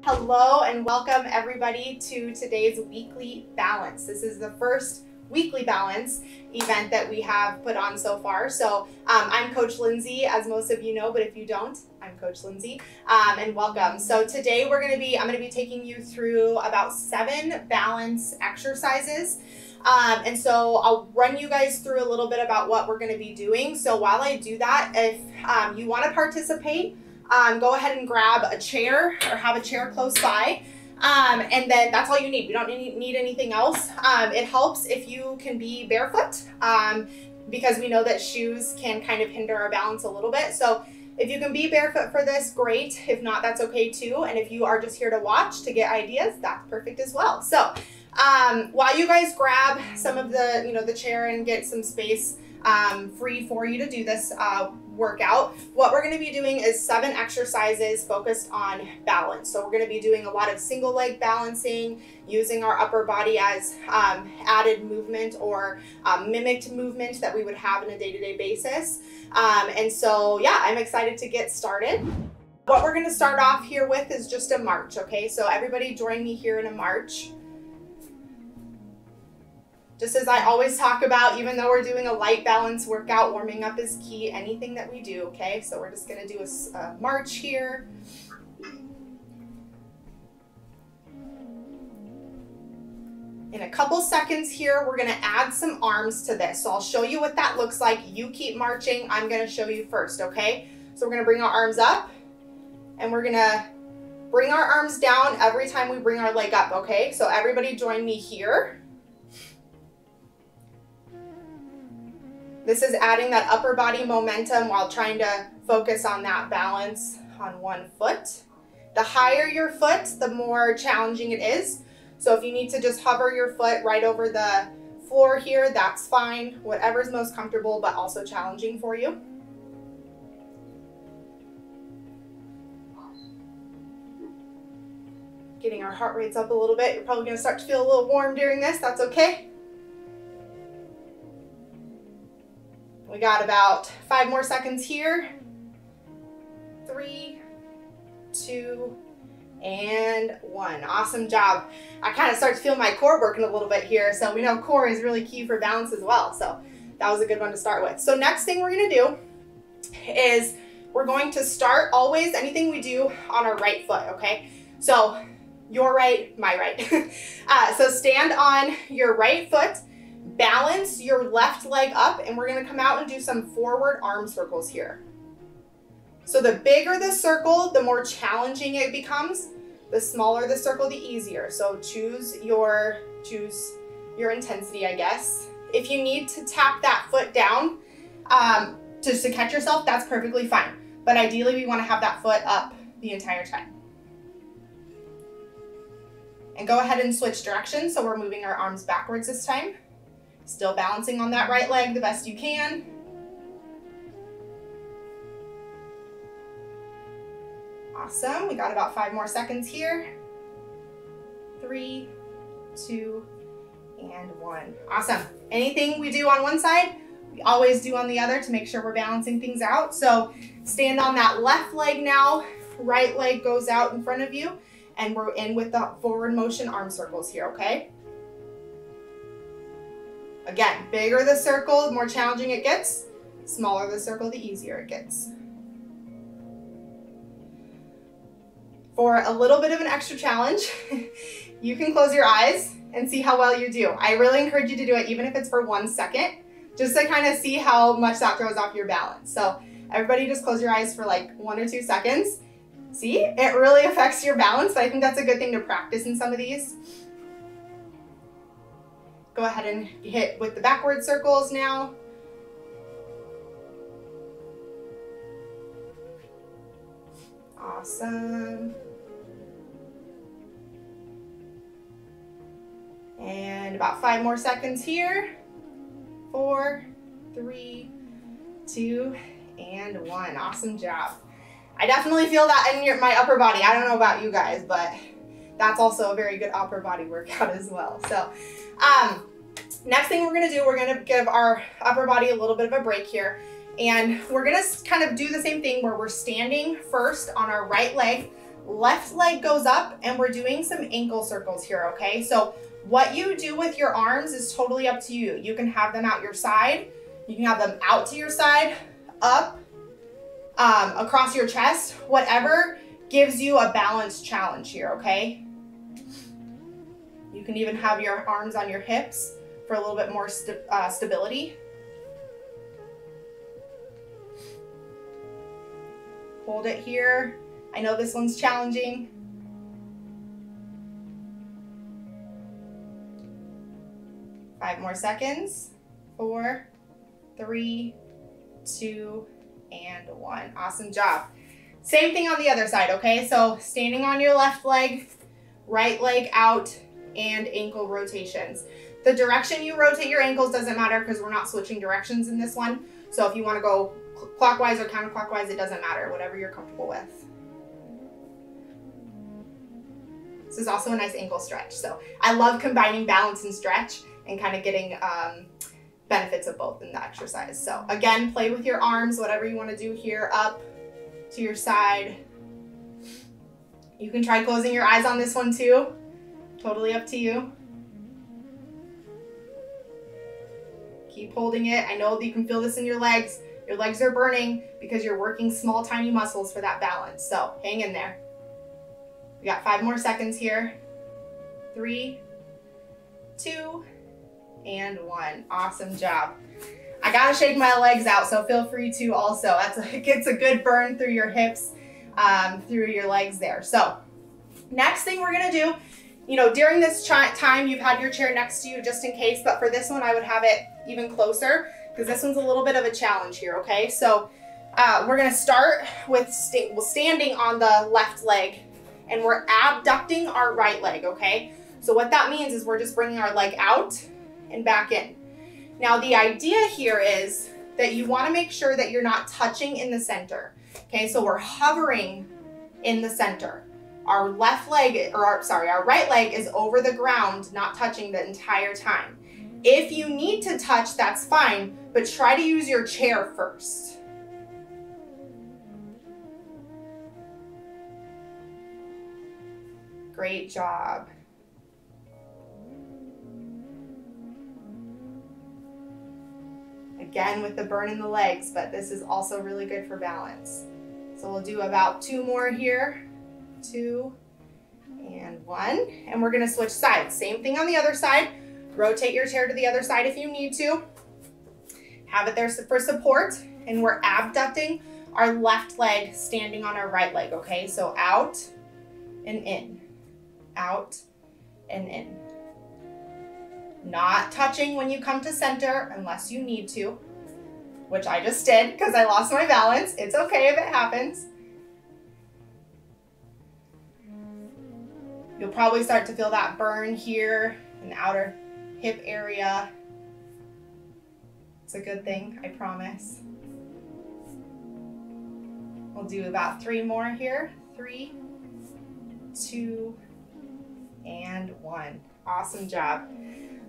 Hello and welcome everybody to today's weekly balance. This is the first weekly balance event that we have put on so far. So I'm Coach Lindsay, as most of you know, but if you don't, I'm Coach Lindsay, and welcome. So today I'm going to be taking you through about 7 balance exercises. And so I'll run you guys through a little bit about what we're going to be doing. So while I do that, if you want to participate, go ahead and grab a chair or have a chair close by. And then that's all you need. We don't need anything else. It helps if you can be barefoot because we know that shoes can kind of hinder our balance a little bit. So if you can be barefoot for this, great. If not, that's okay too. And if you are just here to watch to get ideas, that's perfect as well. So while you guys grab some of the chair and get some space free for you to do this workout, what we're going to be doing is 7 exercises focused on balance. So we're going to be doing a lot of single leg balancing, using our upper body as added movement or mimicked movement that we would have on a day-to-day basis. And so yeah, I'm excited to get started. What we're going to start off here with is just a march. Okay, so everybody join me here in a march. Just as I always talk about, even though we're doing a light balance workout, warming up is key, anything that we do, okay? So we're just gonna do a march here. In a couple seconds here, we're gonna add some arms to this. So I'll show you what that looks like. You keep marching, I'm gonna show you first, okay? So we're gonna bring our arms up and we're gonna bring our arms down every time we bring our leg up, okay? So everybody join me here. This is adding that upper body momentum while trying to focus on that balance on one foot. The higher your foot, the more challenging it is. So if you need to just hover your foot right over the floor here, that's fine. Whatever's most comfortable, but also challenging for you. Getting our heart rates up a little bit. You're probably gonna start to feel a little warm during this. That's okay. We got about 5 more seconds here. 3, 2, and 1. Awesome job. I kind of start to feel my core working a little bit here. So we know core is really key for balance as well. So that was a good one to start with. So next thing we're going to do is we're going to start always anything we do on our right foot. Okay. So your right, my right. So stand on your right foot. Balance your left leg up, and we're going to come out and do some forward arm circles here. So the bigger the circle, the more challenging it becomes. The smaller the circle, the easier. So choose your intensity, I guess. If you need to tap that foot down just to catch yourself, that's perfectly fine. But ideally, we want to have that foot up the entire time. And go ahead and switch directions. So we're moving our arms backwards this time. Still balancing on that right leg the best you can. Awesome. We got about 5 more seconds here. 3, 2, and 1. Awesome. Anything we do on one side, we always do on the other to make sure we're balancing things out. So stand on that left leg now. Right leg goes out in front of you. And we're in with the forward motion arm circles here, okay? Again, bigger the circle, the more challenging it gets. Smaller the circle, the easier it gets. For a little bit of an extra challenge, you can close your eyes and see how well you do. I really encourage you to do it, even if it's for 1 second, just to kind of see how much that throws off your balance. So everybody just close your eyes for like 1 or 2 seconds. See, it really affects your balance, but I think that's a good thing to practice in some of these. Go ahead and hit with the backward circles now. Awesome. And about 5 more seconds here. 4, 3, 2, and 1. Awesome job. I definitely feel that in my upper body. I don't know about you guys, but that's also a very good upper body workout as well. So next thing we're gonna do, we're gonna give our upper body a little bit of a break here. And we're gonna kind of do the same thing where we're standing first on our right leg, left leg goes up and we're doing some ankle circles here, okay? So what you do with your arms is totally up to you. You can have them out your side, you can have them out to your side, up, across your chest, whatever gives you a balance challenge here, okay? You can even have your arms on your hips for a little bit more stability. Hold it here. I know this one's challenging. Five more seconds. 4, 3, 2, and 1. Awesome job. Same thing on the other side, okay? So standing on your left leg, right leg out, and ankle rotations. The direction you rotate your ankles doesn't matter because we're not switching directions in this one. So if you want to go clockwise or counterclockwise, it doesn't matter, whatever you're comfortable with. This is also a nice ankle stretch. So I love combining balance and stretch and kind of getting benefits of both in the exercise. So again, play with your arms, whatever you want to do here, up to your side. You can try closing your eyes on this one too. Totally up to you. Keep holding it. I know that you can feel this in your legs. Your legs are burning because you're working small, tiny muscles for that balance. So hang in there. We got 5 more seconds here. 3, 2, and 1. Awesome job. I gotta shake my legs out, so feel free to also. It gets a good burn through your hips, through your legs there. So next thing we're gonna do, during this time you've had your chair next to you just in case, but for this one I would have it even closer because this one's a little bit of a challenge here, okay? So we're gonna start with standing on the left leg and we're abducting our right leg, okay? So what that means is we're just bringing our leg out and back in. Now the idea here is that you wanna make sure that you're not touching in the center, okay? So we're hovering in the center. Our left leg, our right leg is over the ground, not touching the entire time. If you need to touch, that's fine, but try to use your chair first. Great job. Again with the burn in the legs, but this is also really good for balance. So we'll do about 2 more here. 2 and 1, and we're gonna switch sides. Same thing on the other side. Rotate your chair to the other side if you need to. Have it there for support, and we're abducting our left leg, standing on our right leg, okay? So out and in, out and in. Not touching when you come to center unless you need to, which I just did because I lost my balance. It's okay if it happens. You'll probably start to feel that burn here in the outer hip area. It's a good thing, I promise. We'll do about 3 more here. 3, 2, and 1. Awesome job.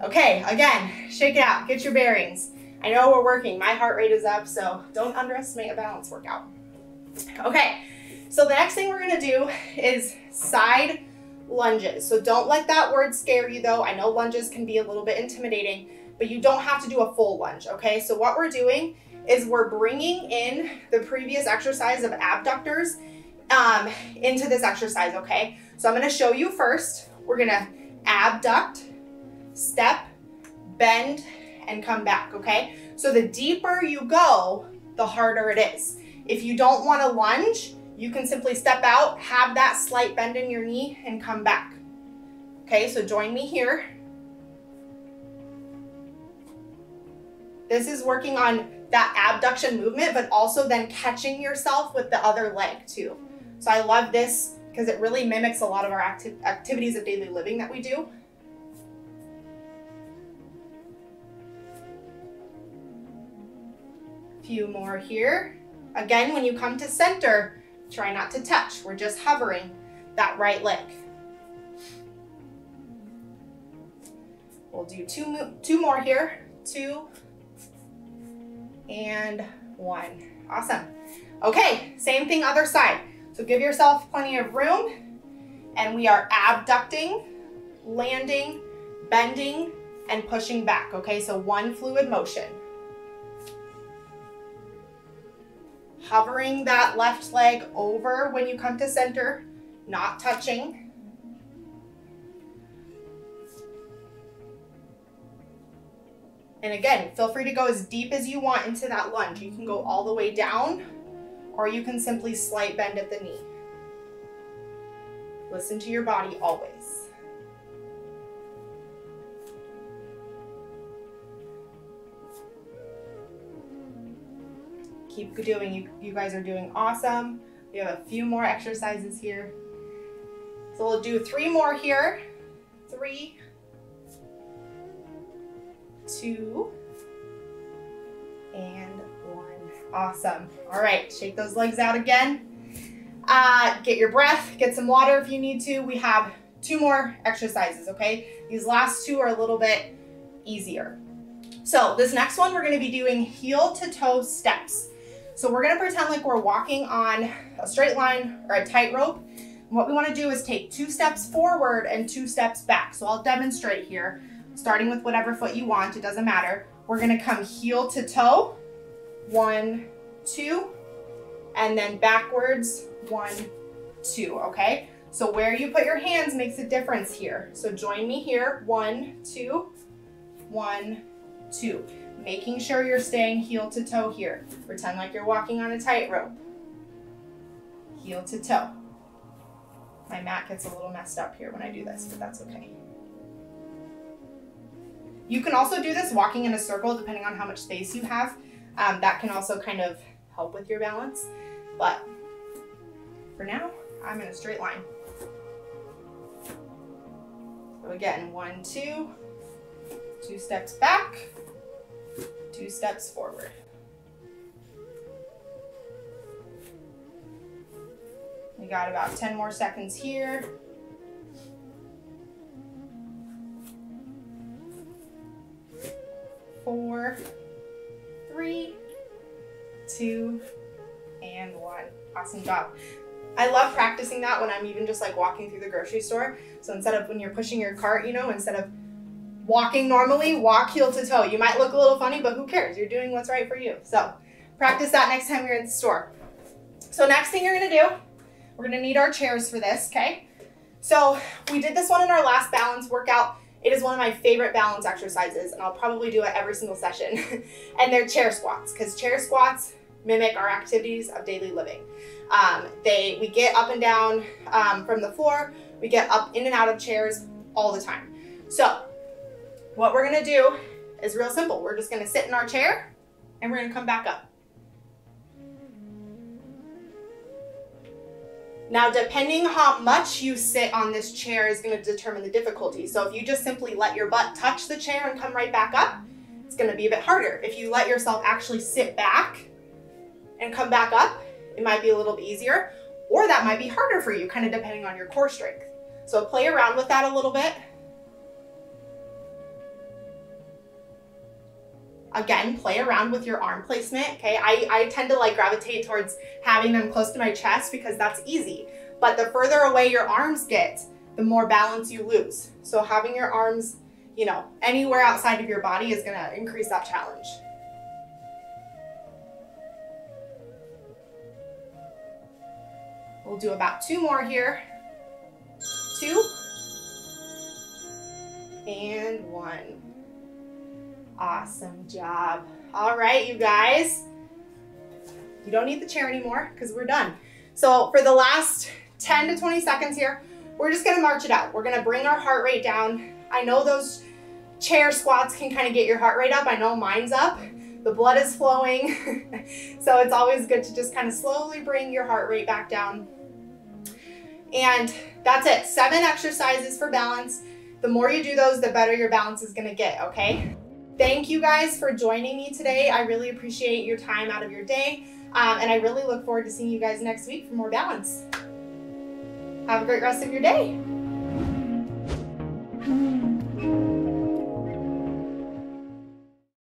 Okay, again, shake it out, get your bearings. I know we're working, my heart rate is up, so don't underestimate a balance workout. Okay, so the next thing we're gonna do is side lunges. So don't let that word scare you though. I know lunges can be a little bit intimidating, but you don't have to do a full lunge, okay? So what we're doing is we're bringing in the previous exercise of abductors into this exercise, okay? So I'm gonna show you first. We're gonna abduct, step, bend, and come back, okay? So the deeper you go, the harder it is. If you don't wanna lunge, you can simply step out, have that slight bend in your knee, and come back. Okay, so join me here. This is working on that abduction movement, but also then catching yourself with the other leg too. So I love this because it really mimics a lot of our activities of daily living that we do. Few more here. Again, when you come to center, try not to touch. We're just hovering that right leg. We'll do two more here. 2 and 1. Awesome. Okay, same thing other side. So give yourself plenty of room, and we are abducting, landing, bending, and pushing back, okay? So one fluid motion. Hovering that left leg over when you come to center, not touching. And again, feel free to go as deep as you want into that lunge. You can go all the way down, or you can simply slight bend at the knee. Listen to your body always. Keep doing, you guys are doing awesome. We have a few more exercises here. So we'll do 3 more here. 3, 2, and 1. Awesome. All right, shake those legs out again. Get your breath, get some water if you need to. We have 2 more exercises, okay? These last 2 are a little bit easier. So this next one, we're gonna be doing heel to toe steps. So we're gonna pretend like we're walking on a straight line or a tightrope. What we wanna do is take 2 steps forward and 2 steps back. So I'll demonstrate here, starting with whatever foot you want, it doesn't matter. We're gonna come heel to toe, 1, 2, and then backwards, 1, 2, okay? So where you put your hands makes a difference here. So join me here, 1, 2, 1, 2. Making sure you're staying heel to toe here. Pretend like you're walking on a tightrope. Heel to toe. My mat gets a little messed up here when I do this, but that's okay. You can also do this walking in a circle depending on how much space you have. That can also kind of help with your balance. But for now, I'm in a straight line. So again, 1, 2, 2 steps back, 2 steps forward. We got about 10 more seconds here. 4, 3, 2, and 1. Awesome job. I love practicing that when I'm even just like walking through the grocery store. So instead of when you're pushing your cart, you know, instead of walking normally, walk heel to toe. You might look a little funny, but who cares? You're doing what's right for you. So practice that next time you're in the store. So next thing you're gonna do, we're gonna need our chairs for this, okay? So we did this one in our last balance workout. It is one of my favorite balance exercises, and I'll probably do it every single session. And they're chair squats, because chair squats mimic our activities of daily living. We get up and down from the floor. We get up in and out of chairs all the time. So what we're gonna do is real simple. We're just gonna sit in our chair and we're gonna come back up. Now, depending how much you sit on this chair is gonna determine the difficulty. So if you just simply let your butt touch the chair and come right back up, it's gonna be a bit harder. If you let yourself actually sit back and come back up, it might be a little bit easier, or that might be harder for you, kind of depending on your core strength. So play around with that a little bit. Again, play around with your arm placement, okay? I tend to like gravitate towards having them close to my chest because that's easy. But the further away your arms get, the more balance you lose. So having your arms, you know, anywhere outside of your body is gonna increase that challenge. We'll do about 2 more here. 2, and 1. Awesome job. All right, you guys. You don't need the chair anymore because we're done. So for the last 10 to 20 seconds here, we're just gonna march it out. We're gonna bring our heart rate down. I know those chair squats can kind of get your heart rate up. I know mine's up. The blood is flowing. So it's always good to just kind of slowly bring your heart rate back down. And that's it. 7 exercises for balance. The more you do those, the better your balance is gonna get, okay? Thank you guys for joining me today. I really appreciate your time out of your day. And I really look forward to seeing you guys next week for more balance. Have a great rest of your day.